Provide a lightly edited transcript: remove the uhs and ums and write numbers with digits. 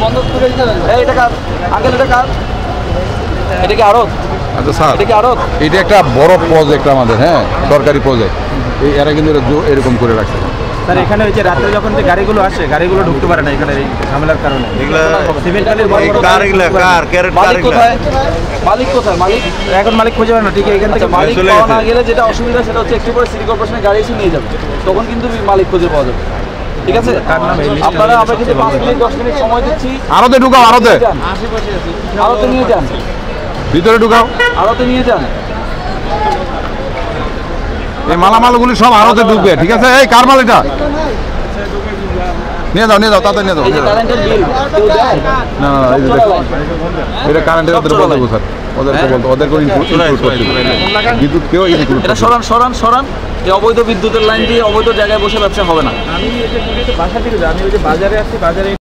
বন্ধ করে দিতে হবে। এটা কার আঙ্কেল? এটা কার? এটা কি আড়ত? আচ্ছা স্যার, এটা কি আড়ত? এটা একটা বড় প্রজেক্ট আমাদের, হ্যাঁ, সরকারি প্রজেক্ট। এরা কিন্তু এরকম করে রাখছে স্যার। এখানে ওই যে রাত্রে যখন যে গাড়িগুলো আসে, গাড়িগুলো ঢুকতে পারে না এখানে এই ঝামেলার কারণে। সিমেন্ট বালির বড় বড় মালিক কোথায়? মালিক কোথায়? মালিক এখন মালিক খুঁজে পায় না। ঠিক এখান থেকে মালিক পাওয়া না গেলে যেটা অসুবিধা সেটা হচ্ছে একটু পরে সিটি কর্পোরেশনের গাড়ি এসে নিয়ে যাবে, তখন কিন্তু মালিক খুঁজে পাওয়া যাবে। ঠিক আছে, আপনারা আমরা কিন্তু 5 মিনিট 10 মিনিট সময় দিচ্ছি। আরতে ঢুকাও, আরতে আরতে নিয়ে যান, ভিতরে ঢুকাও, আরতে নিয়ে যান। এই মালামালগুলি সব আরতে ঢুকবে। ঠিক আছে, এই কার মাল এটা? নিয়ে যাও, নিয়ে যাও, তাড়াতাড়ি নিয়ে যাও। এই যে কারেন্টের বিল কেউ দেয়? না না, এই যে এটা কারেন্টের ওদের বলতে স্যার, ওদেরকে বলতে, ওদেরকে ইনক্লুড করতে বিদ্যুৎ কেউ ইনক্লুড। এটা সরান সরান সরান। এই অবৈধ বিদ্যুতের লাইন দিয়ে অবৈধ জায়গায় বসে ব্যবসা হবে না। আমি বাসা থেকে যাই, আমি ওই যে বাজারে আসছি, বাজারে